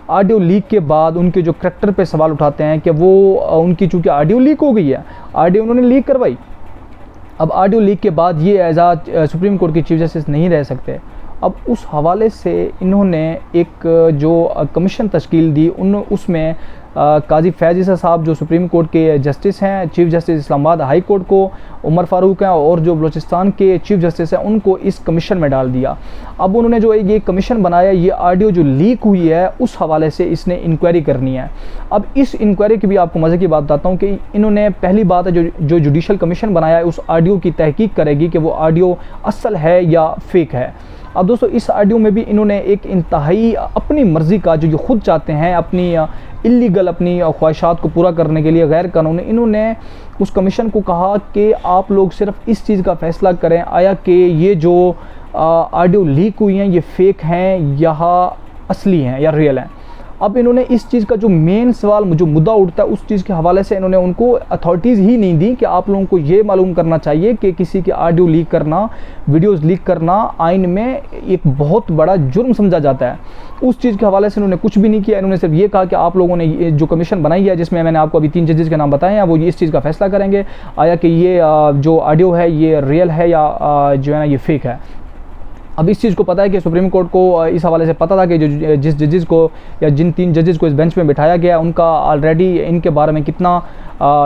Audio leak के बाद उनके जो करैक्टर पे सवाल उठाते हैं कि वो उनकी चूँकि ऑडियो लीक हो गई है, ऑडियो उन्होंने लीक करवाई, अब ऑडियो लीक के बाद ये एजाज सुप्रीम कोर्ट के चीफ जस्टिस नहीं रह सकते। अब उस हवाले से इन्होंने एक जो कमीशन तश्कील दी, उसमें काजी फैज़ ईसा साहब जो सुप्रीम कोर्ट के जस्टिस हैं, chief justice Islamabad high court को उमर फ़ारूक हैं, और जो बलूचिस्तान के चीफ जस्टिस हैं उनको इस कमीशन में डाल दिया। अब उन्होंने जो ये कमीशन बनाया, ये ऑडियो जो लीक हुई है उस हवाले से इसने इंक्वायरी करनी है। अब इस इंक्वायरी की भी आपको मज़े की बात बताता हूँ कि इन्होंने पहली बात है जो जुडिशल कमीशन बनाया है उस ऑडियो की तहकीक करेगी कि वो ऑडियो असल है या फेक है। अब दोस्तों इस ऑडियो में भी इन्होंने एक इंतहाई अपनी मर्ज़ी का जो ये खुद चाहते हैं, अपनी इलीगल अपनी ख्वाहिशात को पूरा करने के लिए गैर कानूनी, इन्होंने उस कमीशन को कहा कि आप लोग सिर्फ इस चीज़ का फ़ैसला करें आया कि ये जो ऑडियो लीक हुई हैं ये फ़ेक हैं या असली हैं या रियल हैं। अब इन्होंने इस चीज़ का जो मेन सवाल जो मुद्दा उठता है उस चीज़ के हवाले से इन्होंने उनको अथॉरिटीज़ ही नहीं दी कि आप लोगों को ये मालूम करना चाहिए कि किसी के ऑडियो लीक करना, वीडियोज़ लीक करना आइन में एक बहुत बड़ा जुर्म समझा जाता है। उस चीज़ के हवाले से इन्होंने कुछ भी नहीं किया। इन्होंने सिर्फ ये कहा कि आप लोगों ने ये जो कमीशन बनाई है, जिसमें मैंने आपको अभी 3 जजेस के नाम बताए हैं, वो इस चीज़ का फैसला करेंगे आया कि ये जो ऑडियो है ये रियल है या जो है ना ये फेक है। अब इस चीज़ को पता है कि सुप्रीम कोर्ट को इस हवाले से पता था कि जो जिस जजेस को या जिन 3 जजेस को इस बेंच में बिठाया गया उनका ऑलरेडी इनके बारे में कितना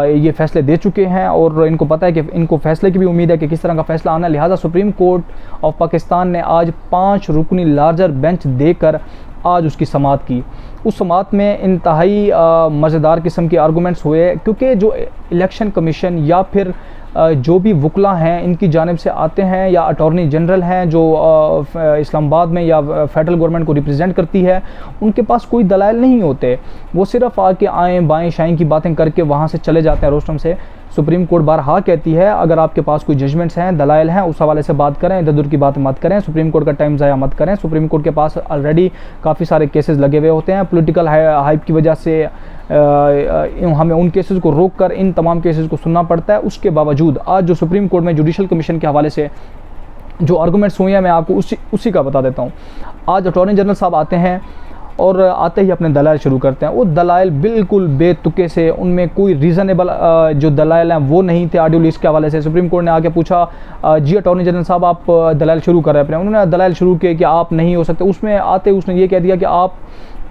ये फ़ैसले दे चुके हैं, और इनको पता है कि इनको फ़ैसले की भी उम्मीद है कि किस तरह का फ़ैसला आना है। लिहाजा सुप्रीम कोर्ट ऑफ पाकिस्तान ने आज 5 रुकनी लार्जर बेंच देकर आज उसकी समाअत की। उस समाअत में इंतहाई मज़ेदार किस्म के आर्गूमेंट्स हुए, क्योंकि जो इलेक्शन कमीशन या फिर जो भी वकला हैं इनकी जानिब से आते हैं या अटॉर्नी जनरल हैं जो इस्लामाबाद में या फेडरल गवर्नमेंट को रिप्रेजेंट करती है, उनके पास कोई दलाइल नहीं होते। वो सिर्फ आके आएँ बाएँ शाएँ की बातें करके वहाँ से चले जाते हैं रोस्टम से। सुप्रीम कोर्ट बारहा कहती है अगर आपके पास कोई जजमेंट्स हैं, दलाइल हैं, उस हवाले से बात करें, इधर उधर की बात मत करें, सुप्रीम कोर्ट का टाइम ज़ाया मत करें। सुप्रीम कोर्ट के पास ऑलरेडी काफ़ी सारे केसेस लगे हुए होते हैं। पॉलिटिकल हाइप की वजह से हमें उन केसेस को रोक कर इन तमाम केसेस को सुनना पड़ता है। उसके बावजूद आज जो सुप्रीम कोर्ट में जुडिशल कमीशन के हवाले से जो आर्गूमेंट्स हुए हैं मैं आपको उसी का बता देता हूँ। आज अटॉर्नी जनरल साहब आते हैं और आते ही अपने दलाइल शुरू करते हैं। वो दलाइल बिल्कुल बेतुके से, उनमें कोई रीज़नेबल जो दलाइल हैं वो नहीं थे। ऑडियो लीक के हवाले से सुप्रीम कोर्ट ने आके पूछा जी अटॉर्नी जनरल साहब आप दलाइल शुरू कर रहे हैं अपने, उन्होंने दलाइल शुरू किए कि आप नहीं हो सकते। उसमें आते उसने ये कह दिया कि आप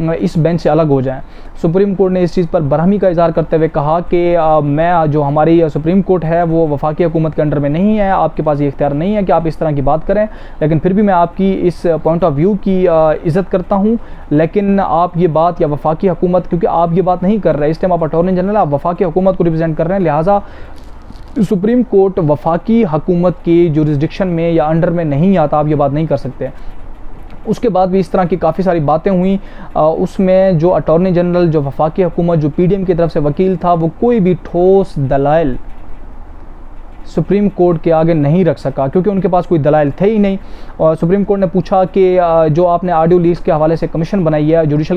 इस बेंच से अलग हो जाएं। सुप्रीम कोर्ट ने इस चीज़ पर बरहमी का इज़हार करते हुए कहा कि मैं जो हमारी सुप्रीम कोर्ट है वो वफाकी हुकूमत के अंडर में नहीं है, आपके पास ये इख्तियार नहीं है कि आप इस तरह की बात करें, लेकिन फिर भी मैं आपकी इस पॉइंट ऑफ व्यू की इज़्ज़त करता हूँ, लेकिन आप ये बात या वफाकी हुकूमत, क्योंकि आप ये बात नहीं कर रहे, इस टाइम आप अटॉर्नी जनरल, आप वफाकी हुकूमत को रिप्रेजेंट कर रहे हैं, लिहाजा सुप्रीम कोर्ट वफाकी हुकूमत की जुरिस्डिक्शन में या अंडर में नहीं आता, आप ये बात नहीं कर सकते। उसके बाद भी इस तरह की काफ़ी सारी बातें हुई। उसमें जो अटॉर्नी जनरल, जो वफाकी हुकूमत, जो पीडीएम की तरफ से वकील था, वो कोई भी ठोस दलाइल सुप्रीम कोर्ट के आगे नहीं रख सका, क्योंकि उनके पास कोई दलाइल थे ही नहीं। और सुप्रीम कोर्ट ने पूछा कि जो आपने ऑडियो लीक्स के हवाले से कमीशन बनाई है जुडिशल